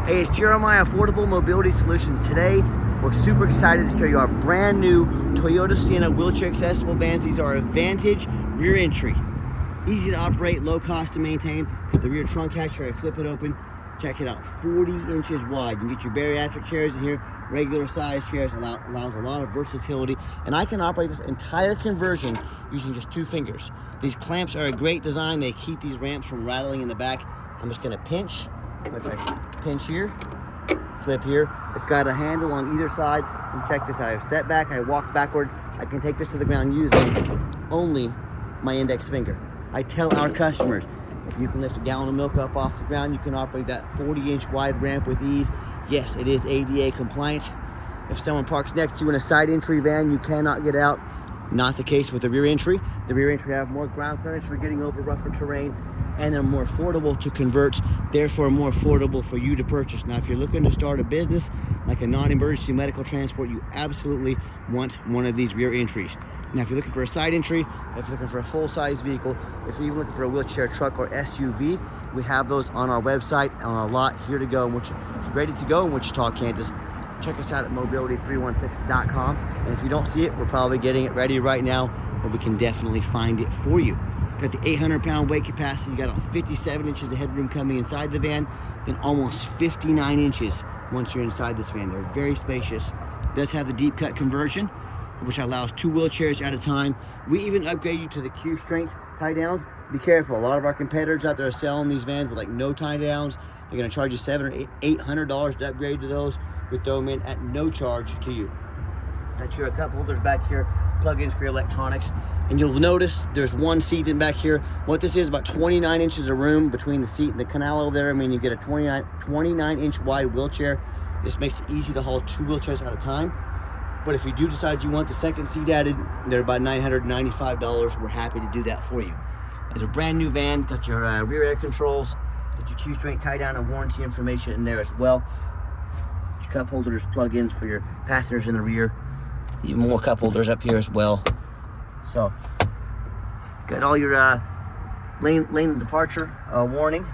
Hey, it's Jeremiah, Affordable Mobility Solutions. Today, we're super excited to show you our brand new Toyota Sienna wheelchair accessible vans. These are Advantage rear entry. Easy to operate, low cost to maintain. Got the rear trunk hatch here, I flip it open. Check it out, 40 inches wide. You can get your bariatric chairs in here, regular size chairs, allows a lot of versatility. And I can operate this entire conversion using just 2 fingers. These clamps are a great design. They keep these ramps from rattling in the back. I'm just gonna pinch. If I pinch here, flip here, it's got a handle on either side. And check this out, I step back, I walk backwards. I can take this to the ground using only my index finger. I tell our customers, if you can lift a gallon of milk up off the ground, you can operate that 40-inch wide ramp with ease. Yes, it is ADA compliant. If someone parks next to you in a side entry van, you cannot get out. Not the case with the rear entry. The rear entry have more ground clearance for getting over rougher terrain, and they're more affordable to convert, therefore more affordable for you to purchase. Now, if you're looking to start a business like a non-emergency medical transport, you absolutely want one of these rear entries. Now, if you're looking for a side entry, if you're looking for a full-size vehicle, if you're even looking for a wheelchair truck or SUV, we have those on our website, on our lot, here to go, ready to go in Wichita, Kansas. Check us out at mobility316.com. And if you don't see it, we're probably getting it ready right now, but we can definitely find it for you. Got the 800-pound weight capacity. You got 57 inches of headroom coming inside the van, then almost 59 inches once you're inside this van. They're very spacious. It does have the deep cut conversion, which allows 2 wheelchairs at a time. We even upgrade you to the Q strength tie downs. Be careful, a lot of our competitors out there are selling these vans with like no tie downs. They're gonna charge you $700 or $800 to upgrade to those. We throw them in at no charge to you. Got your cup holders back here, plug-ins for your electronics, and you'll notice there's 1 seat in back here. What this is, about 29 inches of room between the seat and the canal over there. I mean, you get a 29-inch wide wheelchair. This makes it easy to haul 2 wheelchairs at a time. But if you do decide you want the second seat added, they're about $995. We're happy to do that for you. It's a brand new van, got your rear air controls, got your Q-strength tie down and warranty information in there as well. Your cup holders, plug-ins for your passengers in the rear. Even more cup holders up here as well. So, got all your lane departure warning.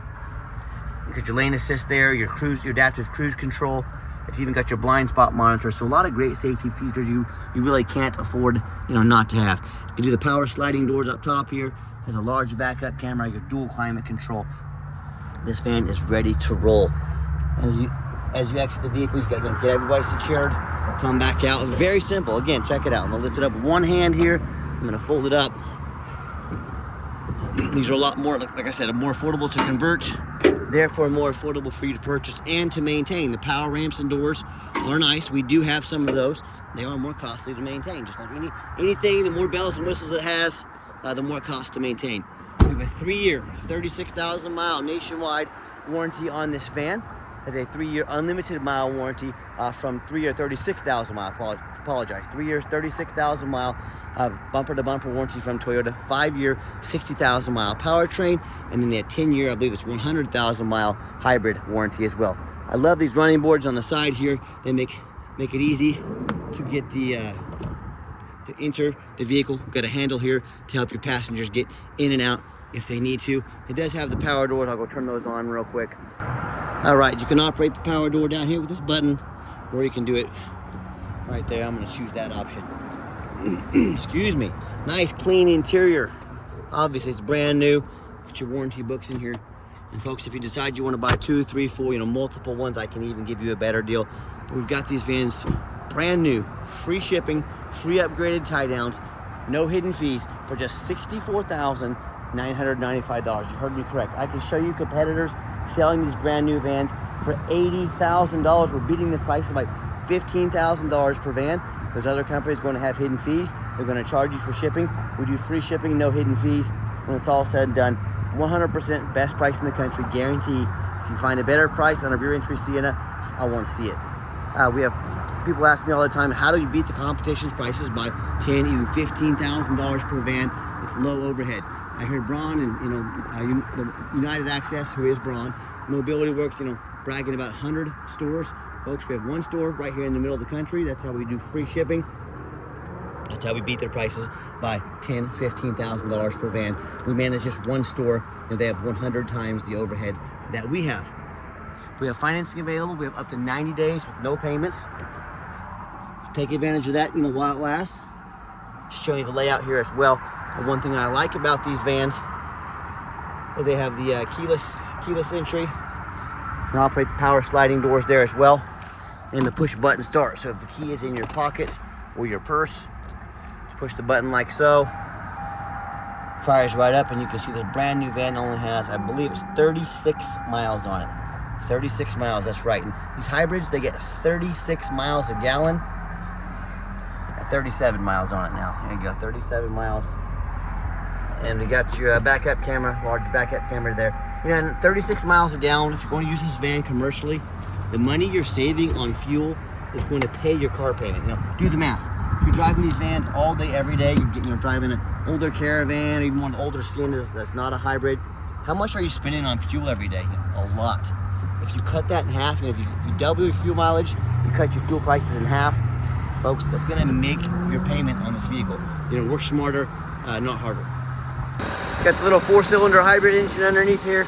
You got your lane assist there, your adaptive cruise control. It's even got your blind spot monitor. So a lot of great safety features you really can't afford, not to have. You can do the power sliding doors up top here. Has a large backup camera, your dual climate control. This van is ready to roll. As you exit the vehicle, you're gonna get everybody secured. Come back out. Very simple. Again, check it out. I'm gonna lift it up with one hand here. I'm gonna fold it up. These are a lot more, like I said, more affordable to convert, therefore more affordable for you to purchase and to maintain. The power ramps and doors are nice. We do have some of those. They are more costly to maintain. Just like anything, the more bells and whistles it has, the more it costs to maintain. We have a 3-year, 36,000 mile nationwide warranty on this van. Has a 3-year unlimited mile warranty from 3-year 36,000 mile. Apologize. 3 years, 36,000 mile bumper to bumper warranty from Toyota. 5-year, 60,000 mile powertrain, and then the 10-year, I believe it's 100,000 mile hybrid warranty as well. I love these running boards on the side here. They make it easy to get to enter the vehicle. Got a handle here to help your passengers get in and out if they need to. It does have the power doors. I'll go turn those on real quick. All right, you can operate the power door down here with this button, or you can do it right there. I'm gonna choose that option. Excuse me. Nice clean interior. Obviously it's brand new. Got your warranty books in here. And folks, if you decide you want to buy 2, 3, 4, multiple ones, I can even give you a better deal. But we've got these vans brand new, free shipping, free upgraded tie downs, no hidden fees for just $64,995. You heard me correct. I can show you competitors selling these brand new vans for $80,000. We're beating the price of like $15,000 per van. There's other companies going to have hidden fees. They're going to charge you for shipping. We do free shipping, no hidden fees. When it's all said and done, 100% best price in the country, guaranteed. If you find a better price on a rear entry Sienna, I want to see it. We have people ask me all the time, how do you beat the competition's prices by $10,000, even $15,000 per van? It's low overhead. I heard Braun and the United Access, who is Braun, Mobility Works, bragging about 100 stores. Folks, we have 1 store right here in the middle of the country. That's how we do free shipping. That's how we beat their prices by $10,000, $15,000 per van. We manage just 1 store, and they have 100 times the overhead that we have. We have financing available. We have up to 90 days with no payments. Take advantage of that, while it lasts. Just showing you the layout here as well. And one thing I like about these vans is they have the keyless entry. You can operate the power sliding doors there as well, and the push button start. So if the key is in your pocket or your purse, just push the button like so. Fires right up, and you can see this brand new van only has, I believe it's 36 miles on it. 36 miles, that's right. And these hybrids, they get 36 miles a gallon. At 37 miles on it now. There you go, 37 miles. And we got your backup camera, large backup camera there. And 36 miles a gallon. If you're going to use this van commercially, the money you're saving on fuel is going to pay your car payment. Do the math. If you're driving these vans all day, every day, you're driving an older Caravan, or even one of the older Siennas that's not a hybrid, how much are you spending on fuel every day? A lot. If you cut that in half, and if you double your fuel mileage, you cut your fuel prices in half, folks, that's going to make your payment on this vehicle. Work smarter, not harder. Got the little 4-cylinder hybrid engine underneath here.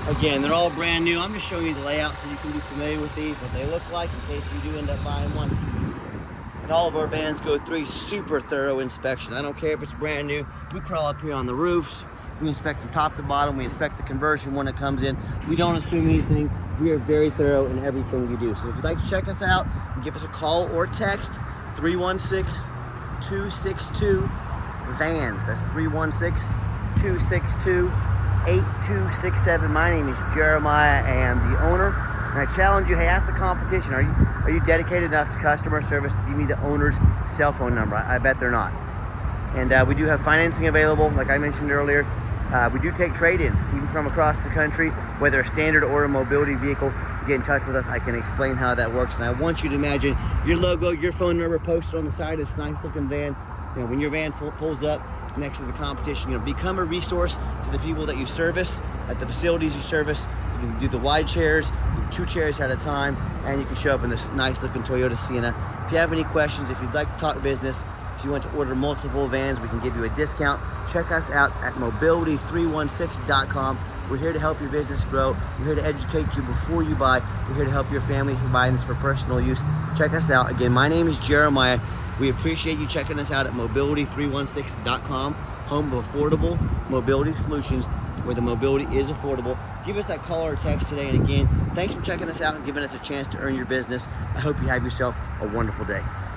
Again, they're all brand new. I'm just showing you the layout so you can be familiar with these, what they look like in case you do end up buying one. And all of our vans go through a super thorough inspection. I don't care if it's brand new. We crawl up here on the roofs. We inspect from top to bottom. We inspect the conversion when it comes in. We don't assume anything. We are very thorough in everything we do. So if you'd like to check us out, give us a call or text 316-262-VANS. That's 316-262-8267. My name is Jeremiah. I am the owner. And I challenge you, hey, ask the competition. Are you dedicated enough to customer service to give me the owner's cell phone number? I bet they're not. And we do have financing available, like I mentioned earlier. We do take trade-ins, even from across the country, whether a standard or a mobility vehicle. Get in touch with us. I can explain how that works. And I want you to imagine your logo, your phone number posted on the side of this nice-looking van. When your van pulls up next to the competition, become a resource to the people that you service, at the facilities you service. You can do the wide chairs, 2 chairs at a time, and you can show up in this nice-looking Toyota Sienna. If you have any questions, if you'd like to talk business, if you want to order multiple vans, we can give you a discount. Check us out at mobility316.com. We're here to help your business grow. We're here to educate you before you buy. We're here to help your family if you're buying this for personal use. Check us out. Again, my name is Jeremiah. We appreciate you checking us out at mobility316.com, home of affordable mobility solutions, where the mobility is affordable. Give us that call or text today. And again, thanks for checking us out and giving us a chance to earn your business. I hope you have yourself a wonderful day.